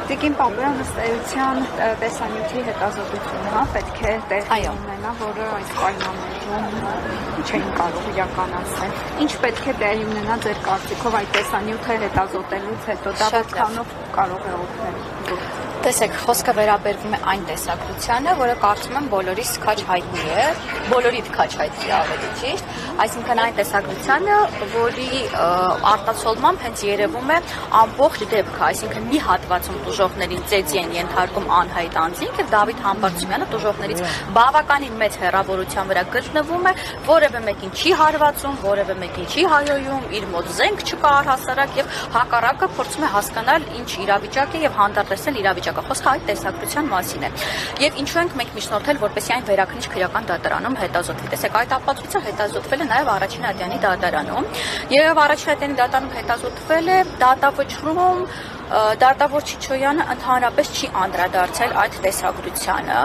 Տիկին Պապյան ըստ էության տեսանյութի հետազոտությունը պետք է տեղի ունենա, որը այս պայմաններում չէին կարող իրականացնել։ Ինչ պետք է տեղի ունենա ձեր կարծիքով այդ տեսանյութը հետազոտելուց հետո, դա որքանով կարող է օգնել։ Տեսեք, խոսքը վերաբերվում է այն տեսակցությանը, որը կարծում եմ բոլորիս քաչ հայտնի է, բոլորիդ քաչ հայտնի է ավելի ճիշտ, այսինքն այն տեսակցությանը, որի արտացոլմամբ հենց երևում է ամբողջ դեպքը, այսինքն մի հատվածում տուժողներին ծեծի են ենթարկում անհայտ անձինք եւ Դավիթ Համբարձումյանը տուժողներից բավականին մեծ հեռավորության վրա գտնվում է, որևէ մեկին չի հարվածում, որևէ մեկին չի հայոյում, իր մոտ զենք չկա առհասարակ եւ հակառակը փորձում է հասկանալ ինչ իրավիճակ է եւ հանդարտեցնել իրավիճակը, խոսքը այդ տեսակցության մասին է։ Եվ ինչու ենք մենք միջնորդել, որպեսզի այն վերաքննիչ քրեական դատարանում հետազոտվի։ Տեսեք, այդ ապացույցը հետազոտվել է նաեւ Առաջին Ատյանի դատարանում, եւ Առաջին Ատյանի դատարանում հետազոտվել է դատավճռում Դատավոր Չիչոյանը ընդհանրապես չի անդրադարձել այդ տեսագրությանը,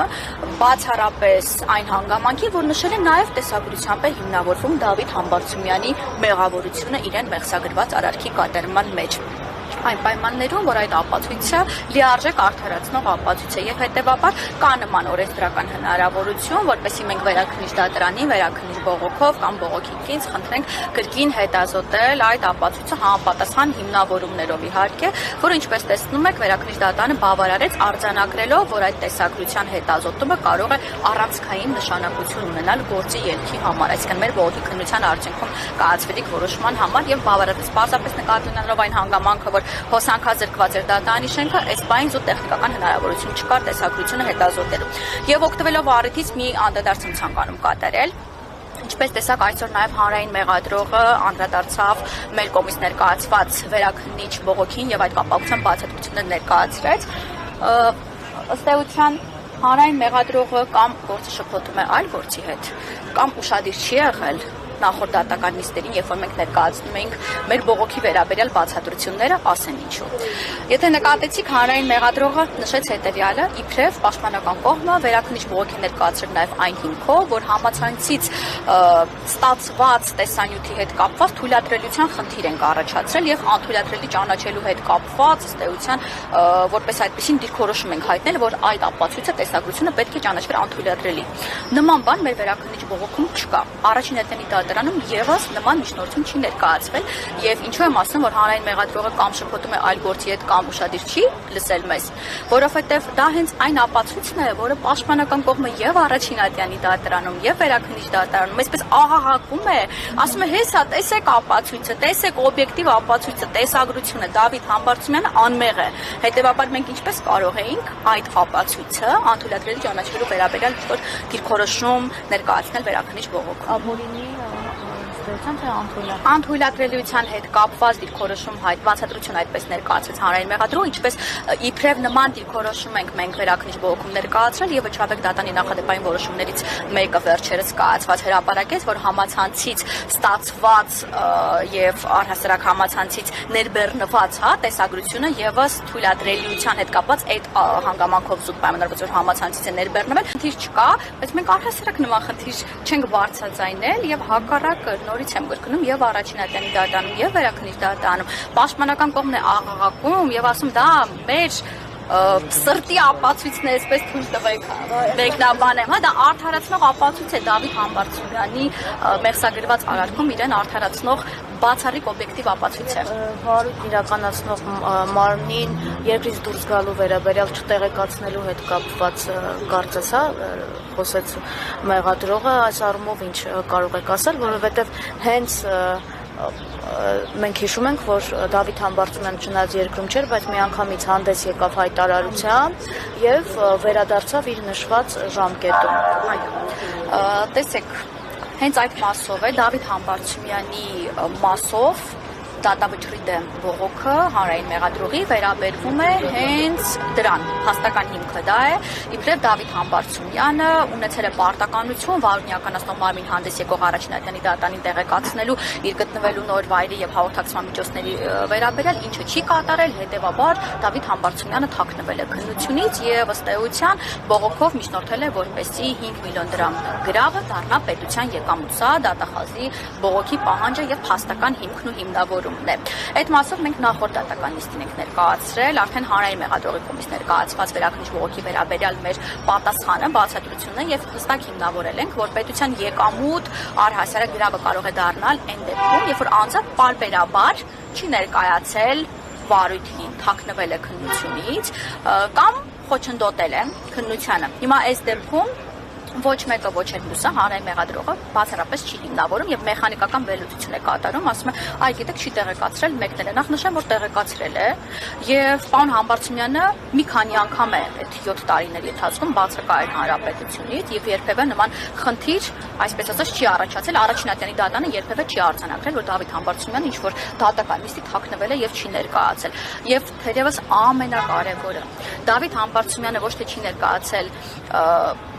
բացառապես այն հանգամանքի, որ նշել է նաև տեսագրությամբ է հիմնավորվում Դավիթ Համբարձումյանի մեղավորությունը իրեն մեղսագրված արարքի կատարման մեջ։ Այն պայմաններում, որ այդ ապացույցը լիարժեք արդարացնող ապացույց է եւ հետեւաբար կա նման օրենսդրական հնարավորություն, որպեսզի մենք վերաքննիչ դատարանի, վերաքննիչ բողոքով կամ բողոքի կինց խնդրենք կրկին հետազոտել այդ ապացույցը համապատասխան հիմնավորումներով իհարկե, որը ինչպես տեսնում եք, վերաքննիչ դատարանը բավարարեց արձանագրելով, որ այդ տեսագրության հետազոտումը կարող է առանցքային նշանակություն ունենալ գործի ելքի համար, այսինքն մեր բողոքի քննության արդյունքում կայացվելիք որոշման համար եւ բավարարեց պարզապես նկատի ունենալով այն հանգամանքը, որ հոսանքազրկված էր դատարանի շենքը, այս բանից ու տեխնիկական հնարավորություն չկար տեսագրությունը հետազոտելու։ Եվ օգտվելով առիթից մի անդրադարձ եմ ցանկանում կատարել։ Ինչպես տեսակ, այսօր նաև հանրային մեղադրողը անդրադարձավ մեր կողմից ներկայացված վերաքննիչ բողոքին եւ այդ կապակցությամբ բացատրություններ ներկայացրեց։ Ըստ էության հանրային մեղադրողը կամ գործը շփոթում է այլ գործի հետ, կամ ուշադիր չի եղել նախորդ դատական նիստերին, երբ որ մենք ներկայացնում ենք մեր բողոքի վերաբերյալ բացատրությունները, ասեն ինչու։ Եթե նկատեցիք, հանրային մեղադրողը նշեց հետևյալը, իբրև պաշտպանական կողմը վերաքննիչ բողոքի ներկայացրել նաև այն հիմքով, որ համացանցից ստացված տեսանյութի հետ կապված թույլատրելիության խնդիր են առաջացրել եւ անթույլատրելի ճանաչելու հետ կապված ըստ էության որպես այդպեսին դիրքորոշում ենք հայտնել, որ այդ ապացույցը տեսագրությունը պետք է ճանաչվեր անթույլատրելի։ Նման բան մեր վերաքննիչ բողոքում չկա։ Առաջին Ատյանի դատարանում եւս նման միջնորդություն չի ներկայացվել եւ ինչու եմ ասում, որ հանրային մեղադրողը կամ շփոթում է այլ գործի հետ կամ ուշադիր չի լսել մեզ, որովհետեւ դա հենց այն ապացույցն է, որը պաշտպանական կողմը եւ Առաջին Ատյանի դատարանում եւ վերաքննիչ դատարանում այսպես աղաղակում է, ասում է հեսա տեսեք ապացույցը, տեսեք օբյեկտիվ ապացույցը, տեսագրությունը, Դավիթ Համբարձումյանը անմեղ է։ Հետեւաբար մենք ինչպես կարող էինք այդ ապացույցը անթույլատրելի ճանաչելու վերաբերյալ ինչ-որ դիրքորոշում ներկայացնել վերաքննիչ բողոքում։ Անթույլատրելիության հետ կապված դիրքորոշում բացատրություն այդպես ներկայացրեց հանրային մեղադրողը, ինչպես իբրև նման դիրքորոշում ենք մենք վերաքննիչ բողոքում ներկայացրել եւ վճռաբեկ դատանի նախադեպային որոշումներից մեկը վերջերս կայացված հրապարակեց, որ համացանցից ստացված եւ առհասարակ համացանցից ներբեռնված տեսագրությունը եւս թույլատրելիության հետ կապված այդ հանգամանքով զուտ պայմանավորված որ համացանցից է ներբեռնվել, խնդիր չկա, բայց մենք առհասարակ նման խնդիր չենք բարձրացնել եւ հակառակը նորից եմ գրկնում եւ Առաջին Ատյանի դատարանում եւ վերաքննիչ դատարանում պաշտպանական կողմն է աղաղակում եւ ասում դա մեր սրտի ապացույցն է, այսպես թույլ տվեք մեկնաբան եմ, հա, դա արդարացնող ապացույց է Դավիթ Համբարձումյանի մեղսագրված արարքում իրեն արդարացնող բացառիկ օբյեկտիվ ապացույց է։ Վարույթ իրականացնող մարմնին երկրից դուրս գալու վերաբերյալ չտեղեկացնելու հետ կապված կարծես, հա, խոսեց մեղադրողը, այս առումով ինչ կարող եք ասել, որովհետև հենց մենք հիշում ենք, որ Դավիթ Համբարձումյանը չնայած երկրում չէր, բայց միանգամից հանդես եկավ հայտարարությամբ եւ վերադարձավ իր նշված ժամկետում։ Տեսեք, հենց այդ մասով է Դավիթ Համբարձումյանի մասով դատավճռի դեմ բողոքը հանրային մեղադրողի վերաբերվում է հենց դրան, հաստական հիմքը դա է, իբրև Դավիթ Համբարձումյանը ունեցել է պարտականություն վարույթն իրականացնող մարմին հանդես եկող Առաջին Ատյանի դատարանին տեղեկացնելու իր գտնվելու նոր վայրի եւ հաղորդակցման միջոցների վերաբերյալ, ինչը չի կատարել, հետեւաբար Դավիթ Համբարձումյանը թաքնվել է քննությունից եւ ըստ էության բողոքով միջնորդել է, որպեսզի 5 միլիոն դրամ գրավը դառնա պետության եկամուտ։ Սա դատախազի բողոքի պահանջը եւ փաստական հիմքն ու հիմնավորումը մեղադրումն է։ Այդ մասով մենք նախորդ դատական նիստին ենք ներկայացրել, արդեն հանրային մեղադրողի կողմից ներկայացված վերաքննիչ բողոքի վերաբերյալ մեր պատասխանը, բացատրությունը եւ հստակ հիմնավորել ենք, որ պետության եկամուտ առհասարակ գրավը կարող է դառնալ այն դեպքում, երբ որ անձը պարբերաբար չի ներկայացել վարույթին, թաքնվել է քննությունից կամ խոչընդոտել է քննությանը։ Հիմա այս դեպքում ոչ մեկը ոչ էլ մյուսը հանրային մեղադրողը բացառապես չի հիմնավորում եւ մեխանիկական վերլուծություն է կատարում, ասում է, այ գիտեք, չի տեղեկացրել, մեկն էլ է նախ նշեմ, որ տեղեկացրել է եւ պարոն Համբարձումյանը մի քանի անգամ է այդ 7 տարիների ընթացքում բացակայել հանրապետությունից եւ երբեւե նման խնդիր, այսպես ասած, չի առաջացել, առաջնատյանի դատանը երբեւե չի արձանագրել, որ Դավիթ Համբարձումյանը ինչ որ դատական նիստի թաքնվել է եւ չի ներկայացել։ Եվ թերևս ամենակարևորը, Դավիթ Համբարձումյանը ոչ թե չի ներկայացել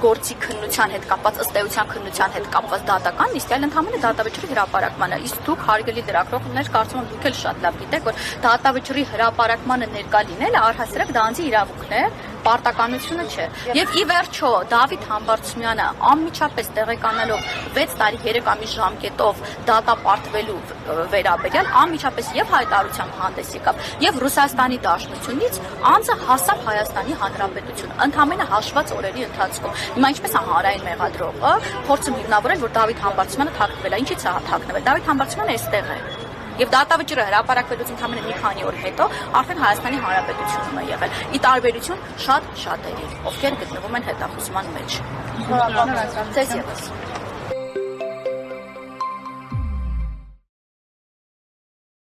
գործի քննության հետ կապված, ըստ էության քննության հետ կապված դատական նիստ, այլ ընդհանրապես դատավճռի հրապարակմանը։ Իսկ դուք հարգելի լրագրողներ, կարծում եմ դուք էլ շատ լավ գիտեք, որ դատավճռի հրապարակմանը ներկա լինելը առհասարակ դա անձի իրավունքն է, պարտականությունը չէ։ Եվ ի վերջո Դավիթ Համբարձումյանը անմիջապես տեղեկանալով 6 տարի 3 ամիս ժամկետով դատապարտվելու վերաբերյալ անմիջապես եւ հայտարարությամբ հանդես եկավ եւ Ռուսաստանի Դաշնությունից անձը հասավ Հայաստանի Հանրապետություն ընդամենը հաշված օրերի ընթացքում։ Հիմա ինչպես է հանրային մեղադրողը փորձում հիմնավորել, որ Դավիթ Համբարձումյանը թաքնվել է, ինչի՞ց է թաքնվել։ Դավիթ Համբարձումյանը այստեղ է։ Եվ դատավճիռը հրապարակվելուց ընդամենը մի քանի օր հետո արդեն Հայաստանի Հանրապետությունում է եղել։ Ի տարբերություն շատ շատերի, ովքեր գտնվում են հետախուզման մեջ։ Ձեզ ևս։